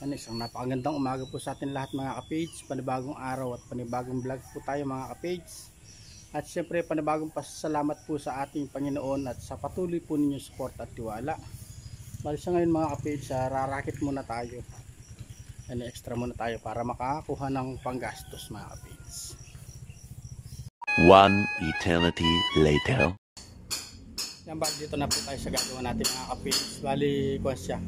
Ano, isang napakagandang umaga po sa atin lahat mga ka-page. Panibagong araw at panibagong vlog po tayo mga ka-page. At syempre panibagong pasalamat po sa ating Panginoon at sa patuloy po ninyong support at tiwala. Bali sa ngayon mga ka-page, rarakit muna tayo. Ano, extra muna tayo para makakuha ng panggastos mga ka-page. One eternity later. Yan, bali dito na po tayo sa gagawa natin mga ka-page. Bali kuha siya.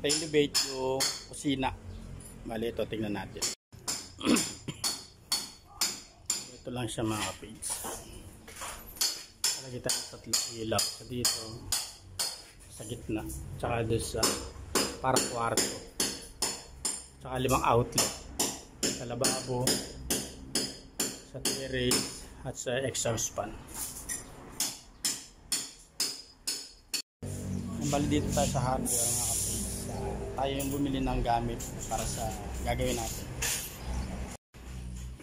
Elevate yung kusina. Bali ito, tingnan natin. Ito lang siya mga ka-page. Palagi tayo sa ilaw sa dito, sa gitna, tsaka doon sa parang kwarto, tsaka 5 outlet sa lababo, sa terrace at sa exhaust fan. Bali dito tayo sa hardware mga ka-page. Tayo yung bumili ng gamit para sa gagawin natin.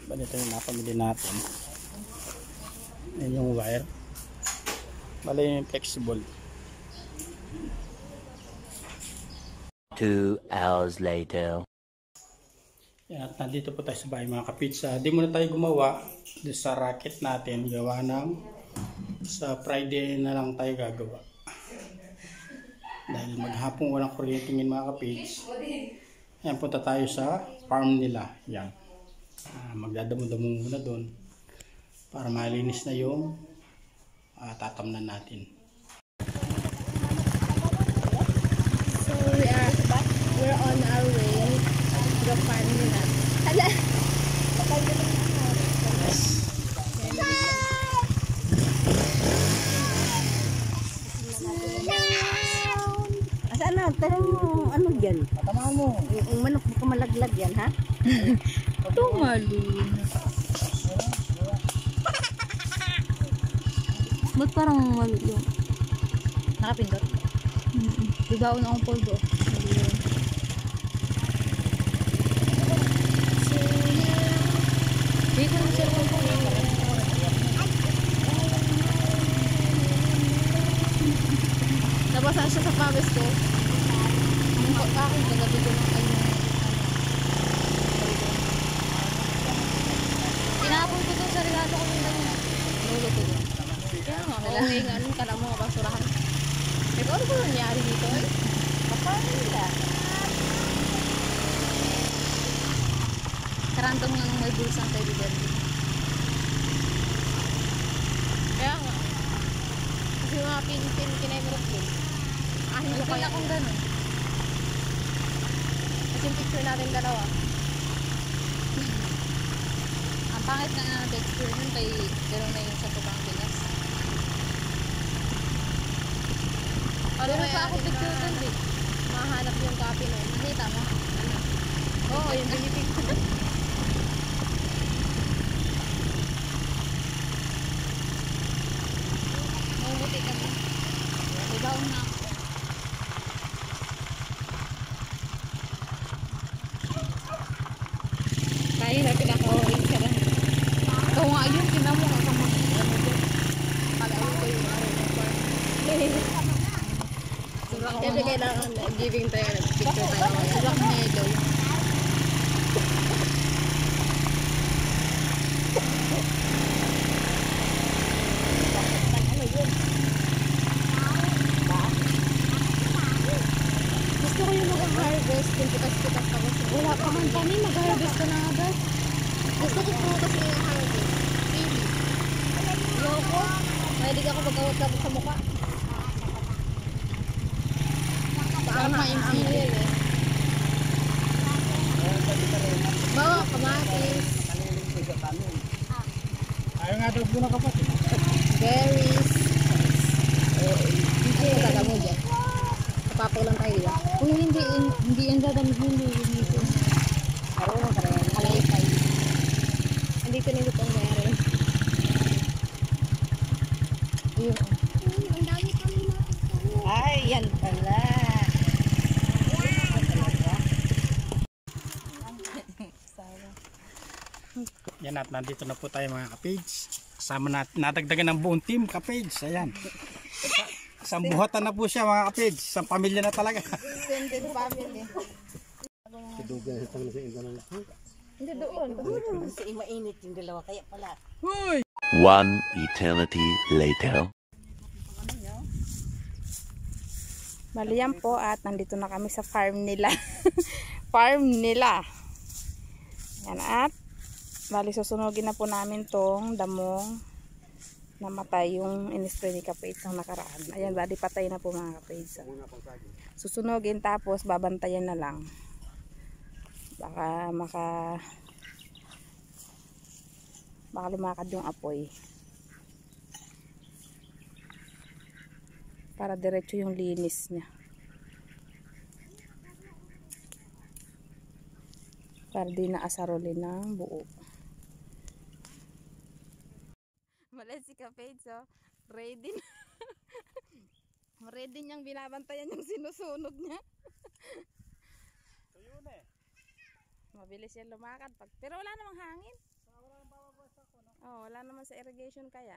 Bali ito yung napamili natin. Yan yung wire. Bali yung flexible. 2 hours later. Yan, at nandito po tayo sa bahay mga kapitsa. Di muna tayo gumawa sa racket natin. Gawa ng sa Friday na lang tayo gagawa. Dahil maghapong walang kuryente ng mga kapits. Ayan, punta tayo sa farm nila. Yan. Magdadamo-damo muna doon para malinis na yung tatamnan natin. So we're on our way to the farm nila. Hala! Asaan na? Tarang ano dyan? Tama mo. Yung manok baka malaglag yan, ha? Tumalun. Ba't parang malit yung nakapindot? Bigaw na akong polvo. Dito na siya po. Nabasa siya sa pawis ko. Nung pagkakin, nagabi ko ng kayo. Pinapon ko doon sa regalo ko ng ganyan. Nulo ko doon. Kaya nga, kailangan ka na mga basurahan. Pero ano ba nangyari dito? Kapalila. Karantong nga nung may bulsang tayo dito. Kaya nga. Kasi mga pin kinaimirot ko. Hindi ko kaya kung gano'n. Kasi yung picture natin dalawa. Ang pangit na nga picture nun kay gano'n na yung sa Tubang Pinas. Ano pa ako picture nun din? Mahanap yung copy nun. Nakita mo? Oo, yung binitig ko. Mabuti kami. Ibaw na ako. Kaya na pinaka-orange ka lang. Ikaw nga yun, kinamo ka sa mga ano dyan. Kalain ko yung araw ng farm. Kasi kailangan giving tayo, picture tayo. Sobrang medo. Gusto ko yung mag-harvest, yung pitas-pitas ako. Wala pa man kami, mag-harvest ka na agad. Gusto ko po kasi yung harvest. Baby. Yoko. Pwede ka ako mag-awat-awat sa mukha. Baka ma-impil eh. Bawa, kamatis. Ayaw nga daw po na kapatid. Berries. Hindi yung gagamo dyan. Kapapo lang tayo dyan. Kung hindi yung dadamit mo, hindi ito. Marunong ka rin. Kalay-kay. Hindi ko nito pang meron. Ayun. Ang dami kami na. Ay, yan pala. Yan, at nandito na po tayo mga ka-page. Kasama natin, nadagdagan ng buong team ka-page. Ayan. Isang buhatan na po siya mga ka-page. Isang pamilya na talaga. Extended family. Hindi doon. Kasi mainit yung dalawa, kaya pala. One eternity later. Bali yan po at nandito na kami sa farm nila. Farm nila. Yan at bali susunugin na po namin tong damong namatay yung in-spray ni Kapage ng nakaraan. Ayan, bali patay na po mga Kapage. Susunugin tapos babantayan na lang. Baka lumakad yung apoy. Para diretso yung linis niya. Para di na asarolin ng buo. Mula si Kapage, so ready na. Ready niyang binabantayan yung sinusunog niya. Mabilis yan lumakad. Pero wala namang hangin. Oh, wala naman sa irrigation kaya.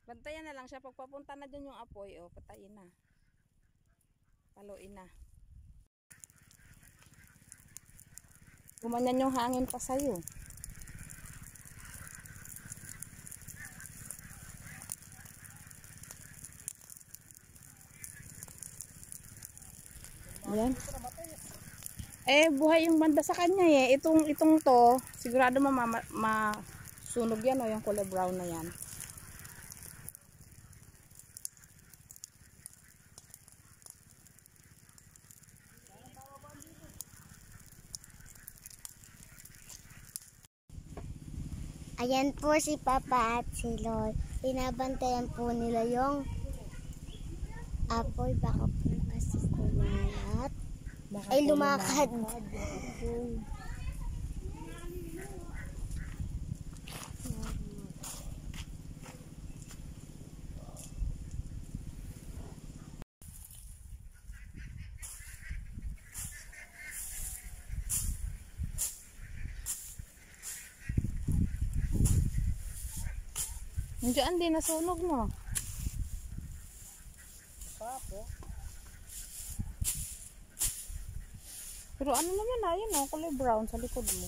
Bantayan na lang siya. Pagpapunta na dyan yung apoy, oh, patayin na. Paluin na. Gumanyan yung hangin pa sa'yo. Ayan. Buhay yung banda sa kanya eh. Itong to, sigurado masunog yan o yung kulay brown na yan. Ayan po si Papa at si Loy. Binabantayan po nila yung apoy. Baka po kasi kumalat. Ay, lumakad. Diyan din nasunog mo. Pero ano naman na yun, oh, kulay brown sa likod mo.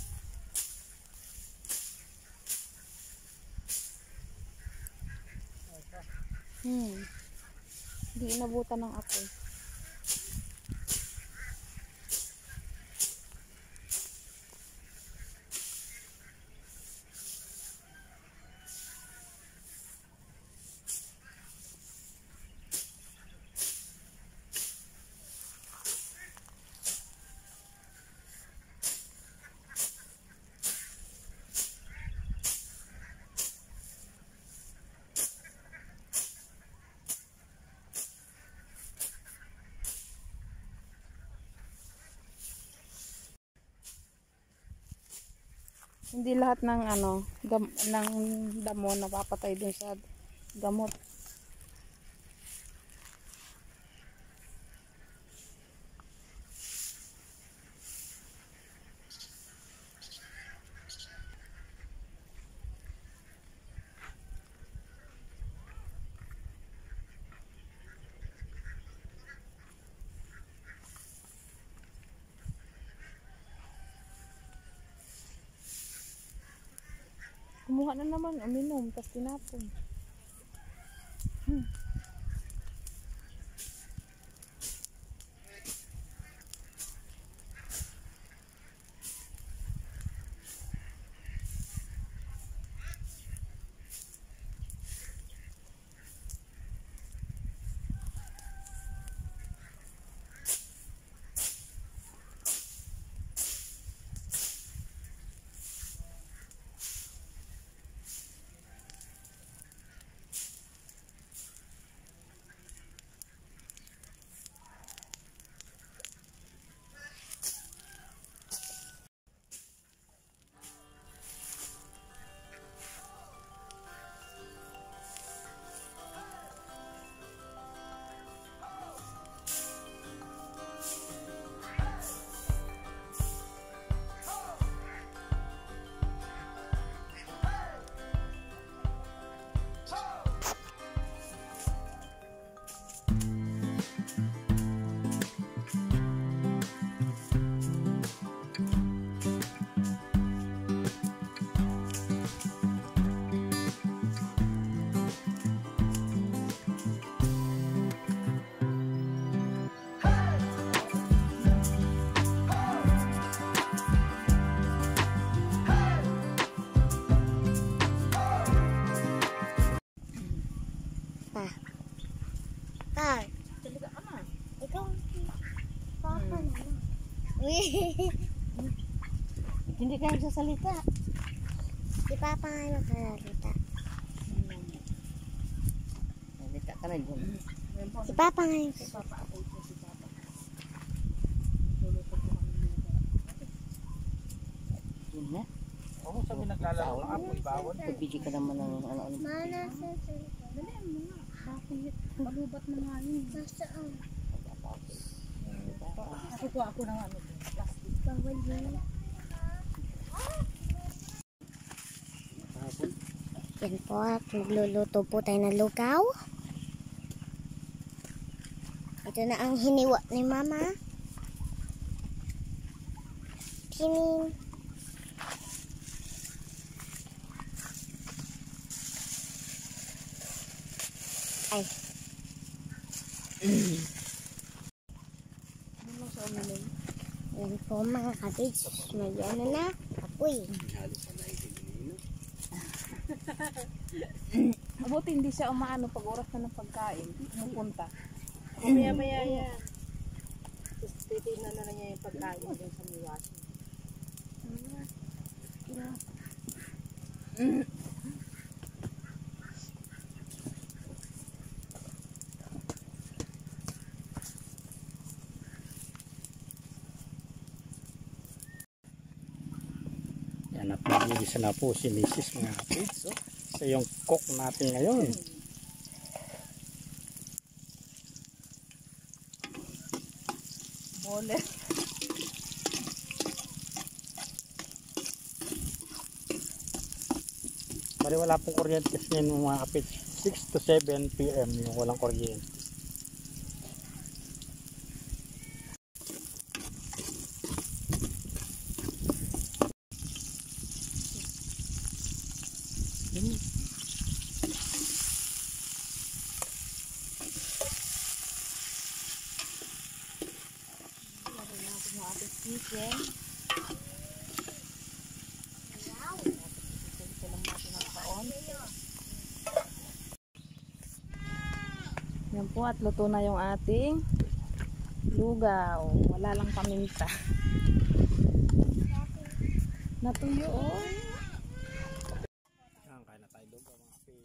Hindi inabutan ng apoy. Hindi lahat ng ng damo napapatay din sa gamot. Kumuha na naman, uminom, tapos tinapon. Kar. Talaga ka na. Ikaw. Papa naman. Uy. Hindi ka nagsasalita. Si Papa nga nagsasalita. Salita ka na dyan. Si Papa nga nagsasalita. Papa ako ito si Papa. Yun na. Oo, sabi naglalaro ng apoy bawal. Pagbigyan ka naman ng ano-ano. Mana sa salita. Dalihan mo nga. Bakit? Malubat na nga yun. Nasaan? Nakukuha ako ng ano. Plastic. Bawal yun. Yan po at magluluto po tayo ng lugaw. Ito na ang hiniwa ni Mama. Tining. Ay. Yan po mga kabits. May ano na. Apoy. Mabuti hindi siya umaano pag oras na ng pagkain. Pumupunta. Maya-maya yan. Tapos titignan na niya yung pagkain dyan sa miwasin. Yan at nag-iisa na po si Mrs. mga kapids. So, siya yung cook natin ngayon. Bole. Bali wala pong kuryente kasi ngayon mga kapids. 6 to 7 PM yung walang kuryente. Chicken. Yan po at luto na yung ating lugaw. Wala lang paminta. Natuyo oh. Yan, kain na tayo lugaw mga kapids.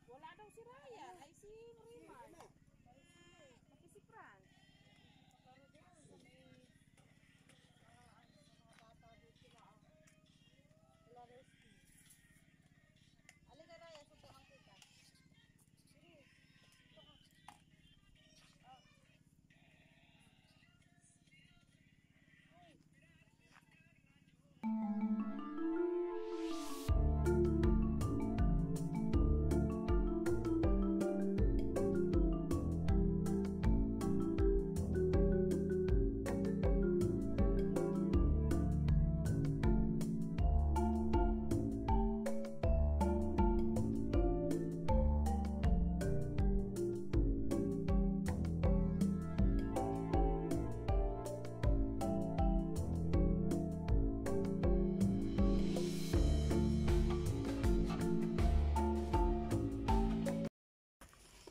Wala daw si Raya. Ay si Rimar. Pati si Fran.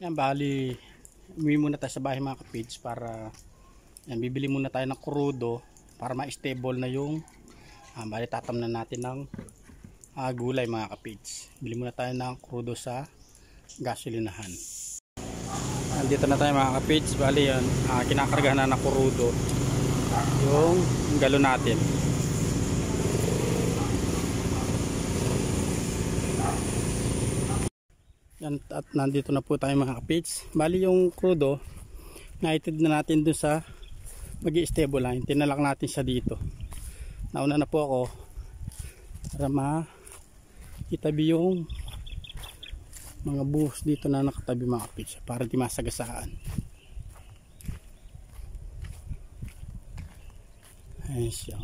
Yan, bali umuwi muna tayo sa bahay mga kapids para yan, bibili muna tayo ng krudo para ma-stable na yung bali tatamnan natin ng gulay mga kapids. Bili muna tayo ng krudo sa gasolinahan. Nandito na tayo mga kapids, bali yan, kinakargahan na ng krudo yung galon natin. Yan, at nandito na po tayo mga kapids. Bali yung krudo naitid na natin dun sa mag-i-stable line. Tinalak natin siya dito. Nauna na po ako para itabi yung mga buhos dito na nakatabi mga kapids para di masagasaan. Ayan siya.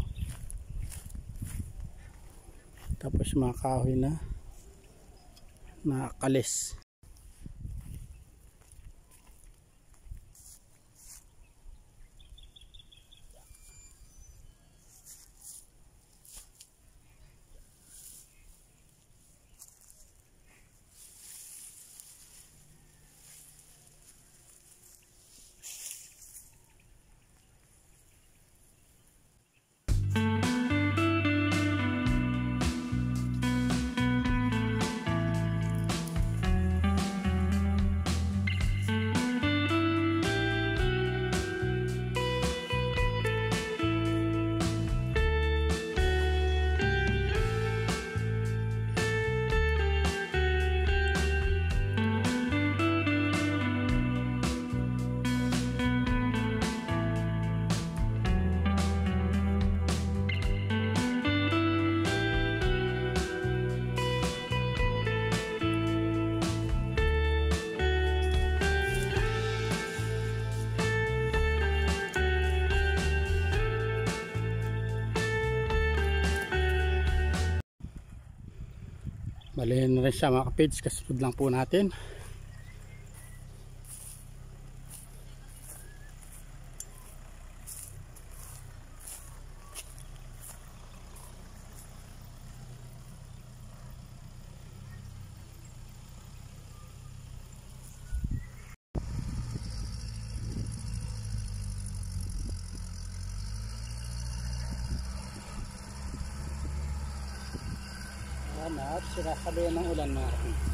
Tapos mga kahoy na nakalis. Bali na rin siya mga kapage, kasunod lang po natin. At sinasabayan ng ulan mga kapage.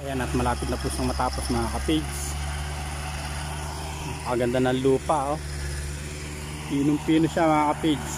Ayan, at malapit na po siyang matapos mga kapage. Ang ganda ng lupa, oh. Pinong-pino siya mga kapage.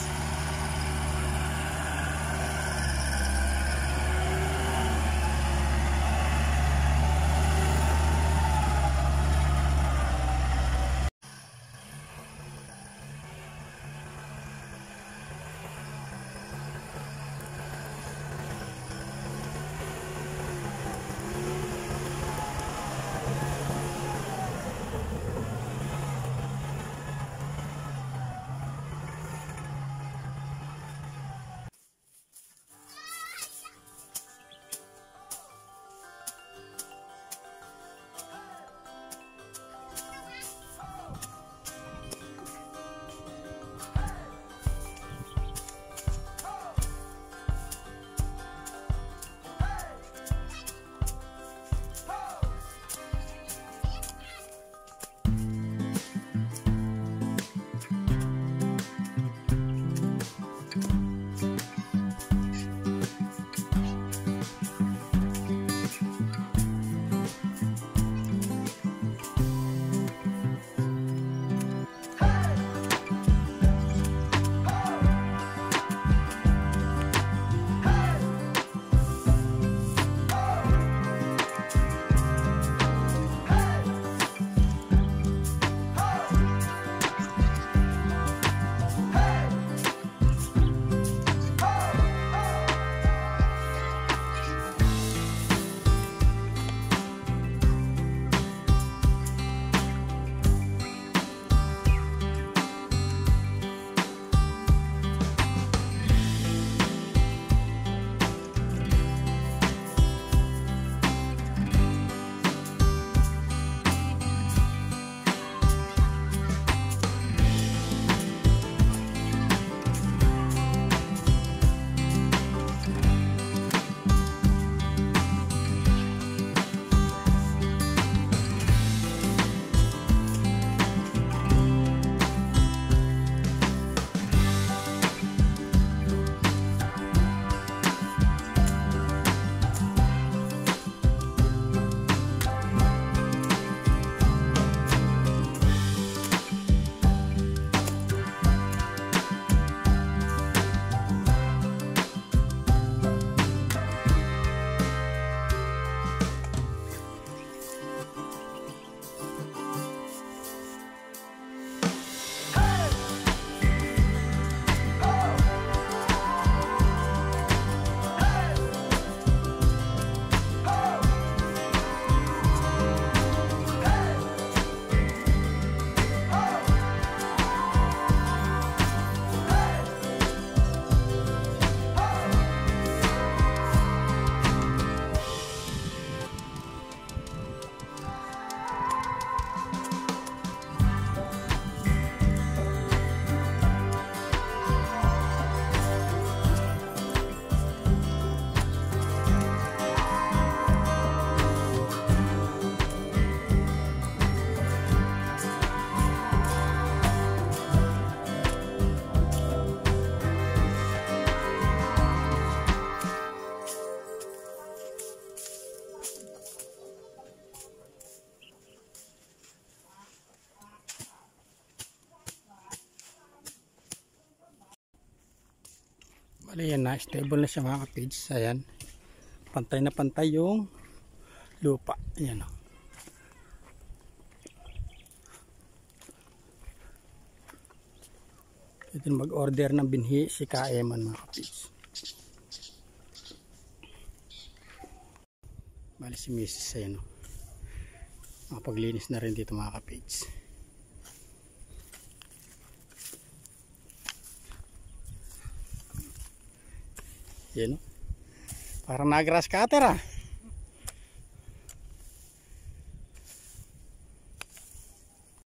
Bali yan na, stable na siya mga kapage. Ayan. Pantay na pantay yung lupa. Ayan o. Ito mag-order ng binhi si Kaeman mga kapage. Bali si Mrs. Ayan o. Makapaglinis na rin dito mga kapage. Yan o. Parang nag-grass cutter ah.